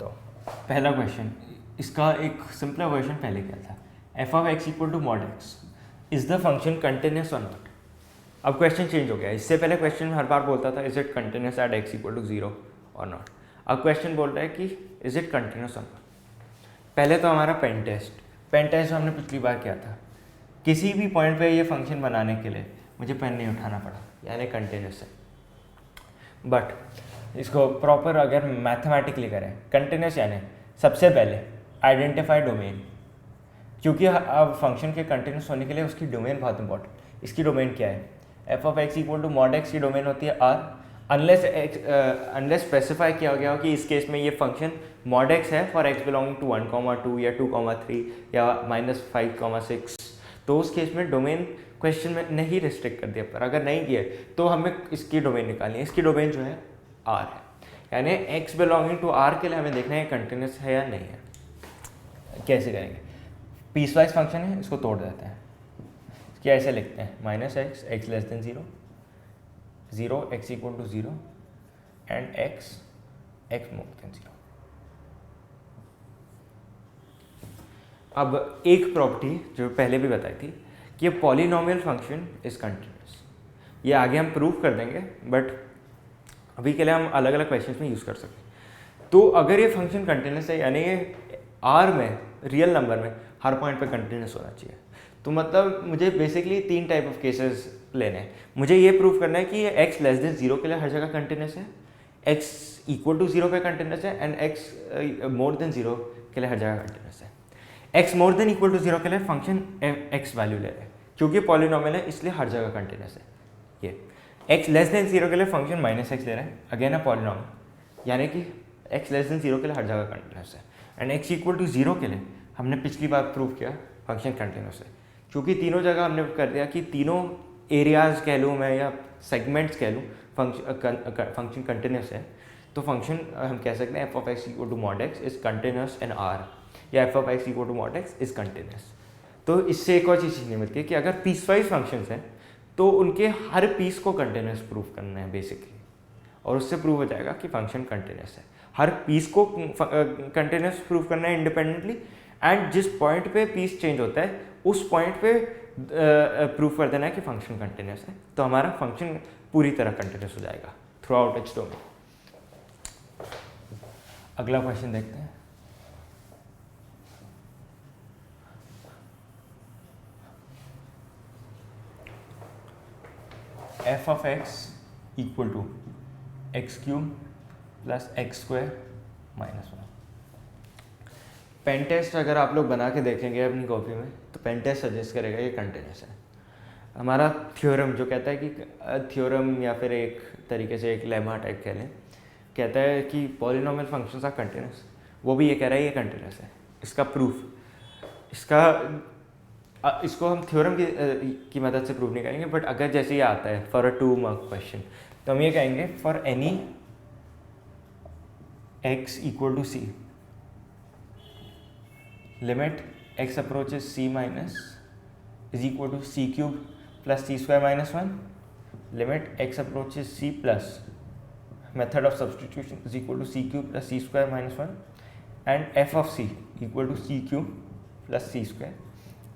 तो पहला क्वेश्चन, इसका एक सिंपल वर्जन पहले क्या था, F of x equal to mod x is the function continuous और नॉट। अब क्वेश्चन चेंज हो गया, इससे पहले क्वेश्चन हर बार बोलता था is it continuous at X equal to 0 और नॉट। अब क्वेश्चन बोल रहा है कि इज इट कंटिन्यूस और नॉट। पहले तो हमारा पेन टेस्ट हमने पिछली बार किया था, किसी भी पॉइंट पे ये फंक्शन बनाने के लिए मुझे पेन नहीं उठाना पड़ा, यानी कंटिन्यूस है। बट इसको प्रॉपर अगर मैथमेटिकली करें, कंटिन्यूस यानी सबसे पहले आइडेंटिफाई डोमेन, क्योंकि अब फंक्शन के कंटिन्यूस होने के लिए उसकी डोमेन बहुत इंपॉर्टेंट। इसकी डोमेन क्या है, F of x equal to mod X की डोमेन होती है आर, अनलेस स्पेसिफाई किया गया हो कि इस केस में ये फंक्शन मॉड एक्स है फॉर एक्स बिलोंगिंग टू 1,2 या 2,3 या -5,6, तो उस केस में डोमेन क्वेश्चन में नहीं रिस्ट्रिक्ट कर दिया। पर अगर नहीं किया तो हमें इसकी डोमेन निकालनी है, इसकी डोमेन जो है आर है, यानी एक्स बिलोंगिंग टू आर के लिए हमें देखना है कंटिन्यूस है या नहीं है। कैसे करेंगे, पीसवाइज फंक्शन है, इसको तोड़ देते हैं। क्या ऐसे लिखते हैं, minus X X less than 0, 0 X equal to 0 and X X more than 0। अब एक प्रॉपर्टी जो पहले भी बताई थी कि ये पॉलिनोमियल फंक्शन इज कंटिन्यूस, ये आगे हम प्रूव कर देंगे, बट अभी के लिए हम अलग अलग क्वेश्चंस में यूज़ कर सकते हैं। तो अगर ये फंक्शन कंटिन्यूस है, यानी ये आर में रियल नंबर में हर पॉइंट पे कंटिन्यूस होना चाहिए। तो मतलब मुझे बेसिकली 3 टाइप ऑफ केसेस लेने हैं। मुझे ये प्रूव करना है कि ये एक्स लेस देन 0 के लिए हर जगह कंटिन्यूस है, एक्स इक्वल टू 0 पे कंटिन्यूस है, एंड एक्स मोर देन 0 के लिए हर जगह कंटिन्यूस है। X more than equal to 0 के लिए फंक्शन एक्स वैल्यू ले रहे हैं, क्योंकि पॉलिनोमियल है इसलिए हर जगह कंटिन्यूस है। ये एक्स लेस देन 0 के लिए फंक्शन माइनस एक्स ले रहा है, अगेन है पॉलिनोमियल, यानी कि एक्स लेस देन 0 के लिए हर जगह कंटिन्यूस है। एंड एक्स इक्वल टू 0 के लिए हमने पिछली बार प्रूव किया फंक्शन कंटिन्यूस है, क्योंकि तीनों जगह हमने कर दिया कि तीनों एरियाज कह लूँ मैं या सेगमेंट्स कह लूँ फंक्शन कंटिन्यूस है। तो फंक्शन हम कह सकते हैं F of x equal to mod x is continuous in R, या f of x equal to mod x is continuous. तो इससे एक और चीज़ सीखने मिलती है कि अगर पीसवाइज फंक्शंस हैं तो उनके हर पीस को कंटिन्यूस प्रूव करना है बेसिकली, और उससे प्रूव हो जाएगा कि फंक्शन कंटिन्यूस है। हर पीस को कंटिन्यूस प्रूव करना है इंडिपेंडेंटली, एंड जिस पॉइंट पे पीस चेंज होता है उस पॉइंट पे प्रूव कर देना है कि फंक्शन कंटिन्यूस है। तो हमारा फंक्शन पूरी तरह कंटिन्यूस हो जाएगा थ्रू आउट इट्स डोमेन। अगला क्वेश्चन देखते हैं। F of x equal to X cube plus X square minus 1। Pen test अगर आप लोग बना के देखेंगे अपनी कॉपी में तो पेन टेस्ट सजेस्ट करेगा ये कंटिन्यूस है। हमारा थ्योरम जो कहता है कि थ्योरम या फिर एक तरीके से एक लेमा टाइप कह लें, कहता है कि पॉलिनोमियल फंक्शंस आर कंटिन्यूस, वो भी ये कह रहा है ये कंटिन्यूस है। इसका प्रूफ, इसको हम थ्योरम की मदद से प्रूव नहीं करेंगे, बट अगर जैसे ये आता है फॉर अ 2 मार्क क्वेश्चन तो हम ये कहेंगे for any x equal to c limit x approaches c minus is equal to c cube plus c square minus 1, limit x approaches c plus method of substitution is equal to c cube plus c square minus 1, and f of c equal to c cube plus c square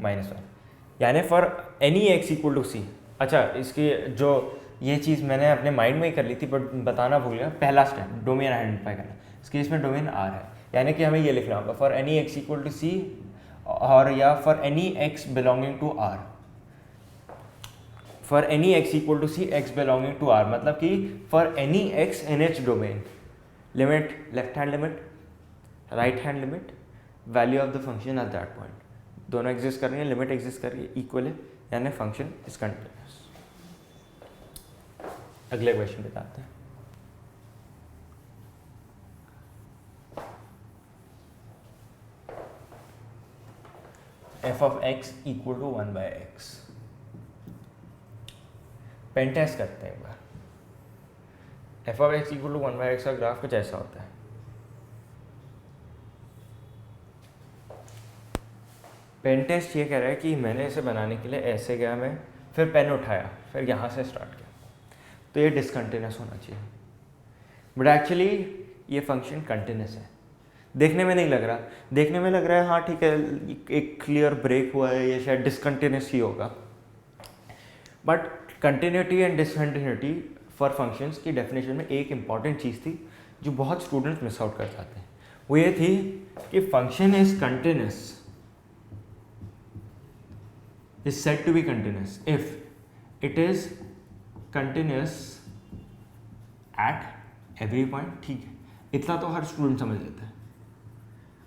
minus 1, यानी for any x equal to c. अच्छा, इसकी जो ये चीज़ मैंने अपने mind में ही कर ली थी बट बताना भूल गया, पहला स्टेप डोमेन आइडेंटिफाई करना। इसके इसमें डोमेन आर है, यानी कि हमें ये लिखना होगा for any x equal to c, और या for any x belonging to R. For any x equal to c x belonging to R मतलब कि for any x in its domain, limit left hand limit right hand limit value of the function at that point, दोनों exist कर रही है, limit exist कर रही है, equal है, यानी फंक्शन इज कंटिन्यूस। अगले क्वेश्चन बताते हैं। F of x equal to 1/x। Pen test करते हैं एक बार। F of x equal to 1/x का ग्राफ कुछ ऐसा होता है। पेन टेस्ट ये कह रहा है कि मैंने इसे बनाने के लिए ऐसे गया मैं, फिर पेन उठाया, फिर यहाँ से स्टार्ट किया, तो ये डिसकंटिन्यूस होना चाहिए। बट एक्चुअली ये फंक्शन कंटिन्यूस है, देखने में नहीं लग रहा, देखने में लग रहा है हाँ ठीक है एक क्लियर ब्रेक हुआ है, ये शायद डिसकंटिन्यूस ही होगा। But continuity and discontinuity for functions की डेफिनेशन में एक इंपॉर्टेंट चीज़ थी जो बहुत स्टूडेंट्स मिस आउट कर जाते हैं, वो ये थी कि function is continuous, is said to be continuous if it is continuous at every point. ठीक है, इतना तो हर स्टूडेंट समझ लेता है।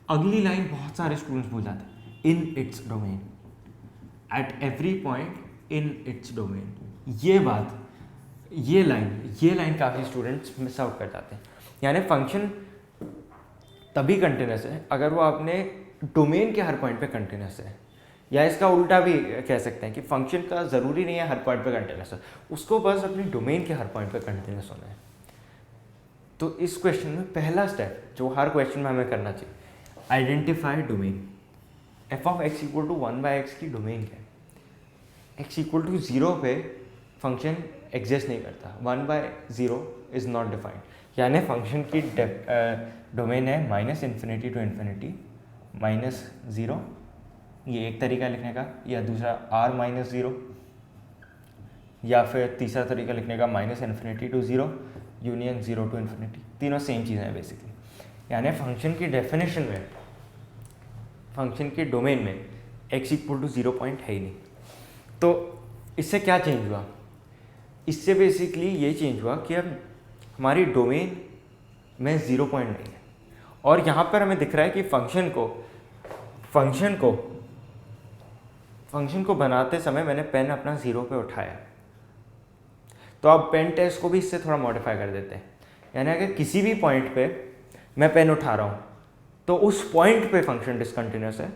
अगली लाइन बहुत सारे स्टूडेंट्स भूल जाते हैं, इन its domain, eight every point in its domain. ये बात, ये लाइन काफ़ी स्टूडेंट्स मिस आउट कर जाते हैं। यानी फंक्शन तभी कंटिन्यूस है अगर वो अपने डोमेन के हर पॉइंट पे कंटिन्यूस है, या इसका उल्टा भी कह सकते हैं कि फंक्शन का ज़रूरी नहीं है हर पॉइंट पे कंटिन्यूस है, उसको बस अपनी डोमेन के हर पॉइंट पे कंटिन्यूस होना है। तो इस क्वेश्चन में पहला स्टेप जो हर क्वेश्चन में हमें करना चाहिए, identify domain. F of x equal to 1/x की डोमेन क्या है? एक्स इक्वल टू 0 पे फंक्शन एग्जिस्ट नहीं करता, 1/0 इज़ नॉट डिफाइंड, यानी फंक्शन की डोमेन है -∞ to ∞, -0, ये एक तरीका लिखने का, या दूसरा r-0, या फिर तीसरा तरीका लिखने का -∞ to 0 यूनियन 0 to ∞। तीनों सेम चीज़ें हैं बेसिकली। यानी फंक्शन की डेफिनेशन में, फंक्शन के डोमेन में x इक्वल टू 0 पॉइंट है ही नहीं। तो इससे क्या चेंज हुआ? इससे बेसिकली ये चेंज हुआ कि अब हमारी डोमेन में 0 पॉइंट नहीं है, और यहाँ पर हमें दिख रहा है कि फंक्शन को बनाते समय मैंने पेन अपना 0 पे उठाया। तो अब पेन टेस्ट को भी इससे थोड़ा मॉडिफाई कर देते हैं, यानी अगर किसी भी पॉइंट पे मैं पेन उठा रहा हूँ तो उस पॉइंट पे फंक्शन डिसकंटिन्यूस है,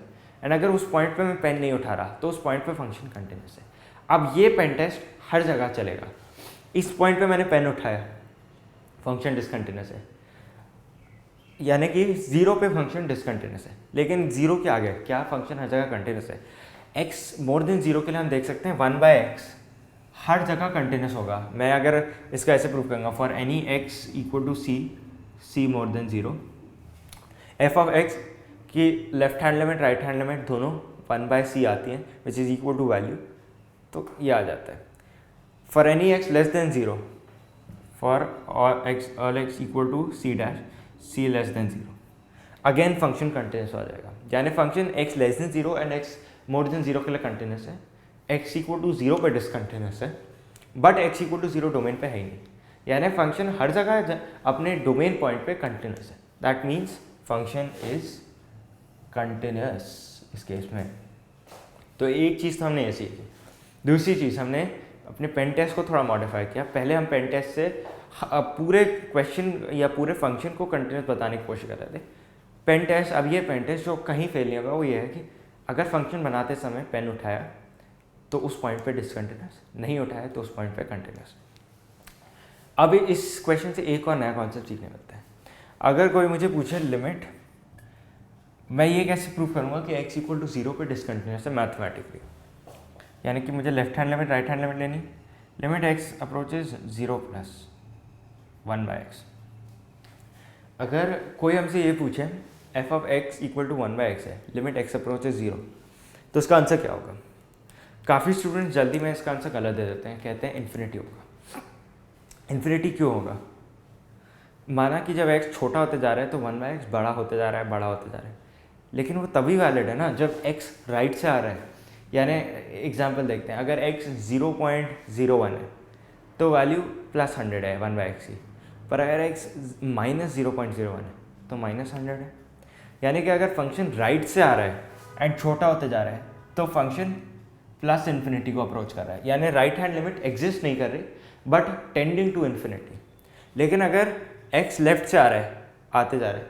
एंड अगर उस पॉइंट पे मैं पेन नहीं उठा रहा तो उस पॉइंट पे फंक्शन कंटिन्यूस है। अब ये पेन टेस्ट हर जगह चलेगा। इस पॉइंट पे मैंने पेन उठाया, फंक्शन डिसकंटिन्यूस है, यानी कि 0 पे फंक्शन डिसकंटिन्यूस है, लेकिन 0 के आगे क्या फंक्शन हर जगह कंटिन्यूस है। x मोर देन 0 के लिए हम देख सकते हैं 1/x हर जगह कंटिन्यूस होगा। मैं अगर इसका ऐसे प्रूव करूँगा, for any x equal to c more than 0, F of x की left hand limit right hand limit दोनों 1/c आती हैं, which is equal to value, तो ये आ जाता है। For any x less than 0, for all x equal to c less than 0, again function continuous हो जाएगा। यानी function x less than 0 and x more than 0 के लिए कंटिन्यूस है, x इक्वल टू 0 पे डिसकंटिन्यूस है, but x equal to 0 domain पे है ही नहीं। यानी फंक्शन हर जगह अपने डोमेन पॉइंट पे कंटिन्यूस है। That means function is continuous इस केस में। तो एक चीज़ तो हमने ये सीखी। दूसरी चीज़, हमने अपने पेन टेस्ट को थोड़ा मॉडिफाई किया। पहले हम पेन टेस्ट से पूरे क्वेश्चन या पूरे फंक्शन को कंटिन्यूस बताने की कोशिश कर रहे थे। पेन टेस्ट, अब ये पेन टेस्ट जो कहीं फेल नहीं होगा वो ये है कि अगर फंक्शन बनाते समय पेन उठाया तो उस पॉइंट पे डिसकंटिन्यूस, नहीं उठाया तो उस पॉइंट पे कंटिन्यूस। अब इस क्वेश्चन से एक और नया कॉन्सेप्ट सीखने मिलता है। अगर कोई मुझे पूछे लिमिट, मैं ये कैसे प्रूव करूँगा कि x इक्वल टू 0 पे डिसकंटिन्यूस है मैथमेटिकली, यानी कि मुझे left hand limit right hand limit लेनी, limit x approaches 0 plus 1/x। अगर कोई हमसे ये पूछे f of x equal to 1/x है, लिमिट x अप्रोचेज 0, तो इसका आंसर क्या होगा? काफ़ी स्टूडेंट्स जल्दी में इसका आंसर गलत दे देते हैं, कहते हैं इन्फिनिटी होगा। इन्फिनिटी क्यों होगा? माना कि जब x छोटा होते जा रहा है तो 1/x बड़ा होते जा रहा है, लेकिन वो तभी वैलिड है ना जब x राइट से आ रहा है। यानी एग्जांपल देखते हैं, अगर x 0.01 है तो वैल्यू +100 है 1/x की, पर अगर x -0.01 है तो -100 है। यानी कि अगर फंक्शन राइट से आ रहा है एंड छोटा होते जा रहा है तो फंक्शन प्लस इन्फिनिटी को अप्रोच कर रहा है, यानी राइट हैंड लिमिट एग्जिस्ट नहीं कर रही बट टेंडिंग टू इन्फिनिटी। लेकिन अगर x लेफ्ट से आ रहा है, आते जा रहा है,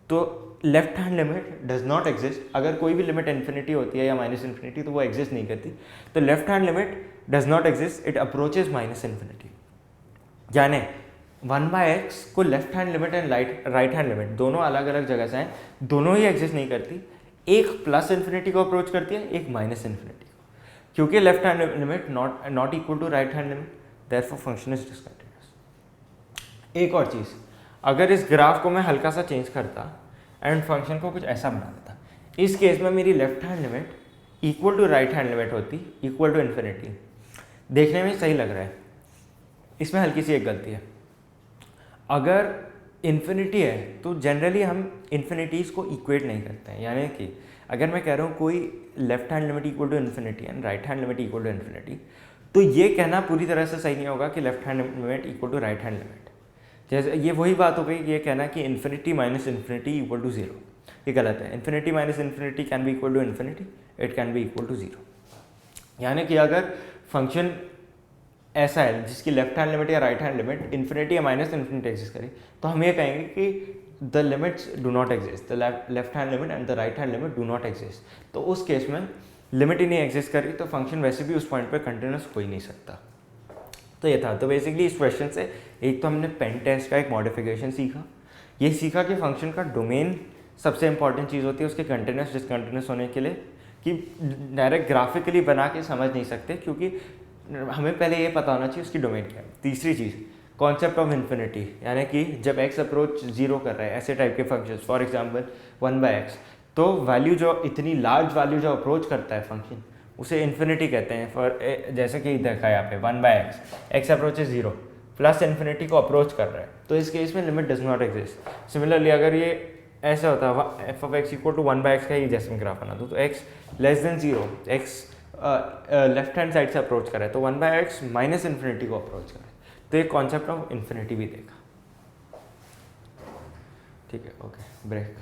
तो left hand limit does not exist. अगर कोई भी लिमिट इन्फिनिटी होती है या -∞ तो वो एग्जिस्ट नहीं करती, तो left hand limit does not exist, it approaches -∞। यानी 1/x को left hand limit and right hand limit दोनों अलग अलग जगह से हैं, दोनों ही एग्जिस्ट नहीं करती। एक प्लस इन्फिनिटी को अप्रोच करती है, एक -∞ को, क्योंकि left hand limit not equal to right hand limit, therefore function is discontinuous. एक और चीज़, अगर इस ग्राफ को मैं हल्का सा चेंज करता एंड फंक्शन को कुछ ऐसा बना देता। इस केस में मेरी left hand limit equal to right hand limit होती इक्वल टू इन्फिनिटी। देखने में सही लग रहा है, इसमें हल्की सी एक गलती है। अगर इन्फिनिटी है तो जनरली हम इन्फिनिटीज़ को इक्वेट नहीं करते हैं, यानी कि अगर मैं कह रहा हूँ कोई left hand limit equal to infinity and right hand limit equal to infinity, तो ये कहना पूरी तरह से सही नहीं होगा कि left hand limit equal to right hand limit. जैसे ये वही बात हो गई, ये कहना कि infinity minus infinity equal to zero, ये गलत है। Infinity minus infinity can be equal to infinity, it can be equal to zero. यानी कि अगर फंक्शन ऐसा है जिसकी लेफ्ट हैंड लिमिट या राइट हैंड लिमिट इन्फिनिटी या माइनस इन्फिनिटी एग्जिस्ट करी, तो हम ये कहेंगे कि the limits do not exist, the left hand limit and the right hand limit do not exist. तो उस केस में लिमिट ही नहीं एग्जिस्ट करी तो फंक्शन वैसे भी उस पॉइंट पर कंटिन्यूस हो ही नहीं सकता। तो ये था। तो बेसिकली इस क्वेश्चन से एक तो हमने पेन टेस्ट का एक मॉडिफिकेशन सीखा, ये सीखा कि फंक्शन का डोमेन सबसे इंपॉर्टेंट चीज़ होती है उसके कंटिन्यूस डिसकंटिन्यूस होने के लिए, कि डायरेक्ट ग्राफिकली बना के समझ नहीं सकते, क्योंकि हमें पहले ये पता होना चाहिए उसकी डोमेन क्या है। तीसरी चीज़ कॉन्सेप्ट ऑफ इन्फिनिटी, यानी कि जब x अप्रोच जीरो कर रहा है ऐसे टाइप के फंक्शन, फॉर एग्जांपल 1/x, तो वैल्यू जो इतनी लार्ज वैल्यू जो अप्रोच करता है फंक्शन उसे इन्फिनिटी कहते हैं। फॉर जैसे कि देखा यहाँ पे 1/x, x अप्रोच है जीरो प्लस इन्फिनिटी को अप्रोच कर रहा है, तो इस केस में limit does not exist. Similarly अगर ये ऐसा होता है f(x) इक्वल टू 1/x का ही जैसे मैं ग्राफ बना दूँ, तो x less than zero, x left hand side से अप्रोच कर रहा है, तो 1/x माइनस इन्फिनिटी को अप्रोच कर रहा है। तो एक कॉन्सेप्ट ऑफ इन्फिनिटी भी देखा। ठीक है, ओके, ब्रेक।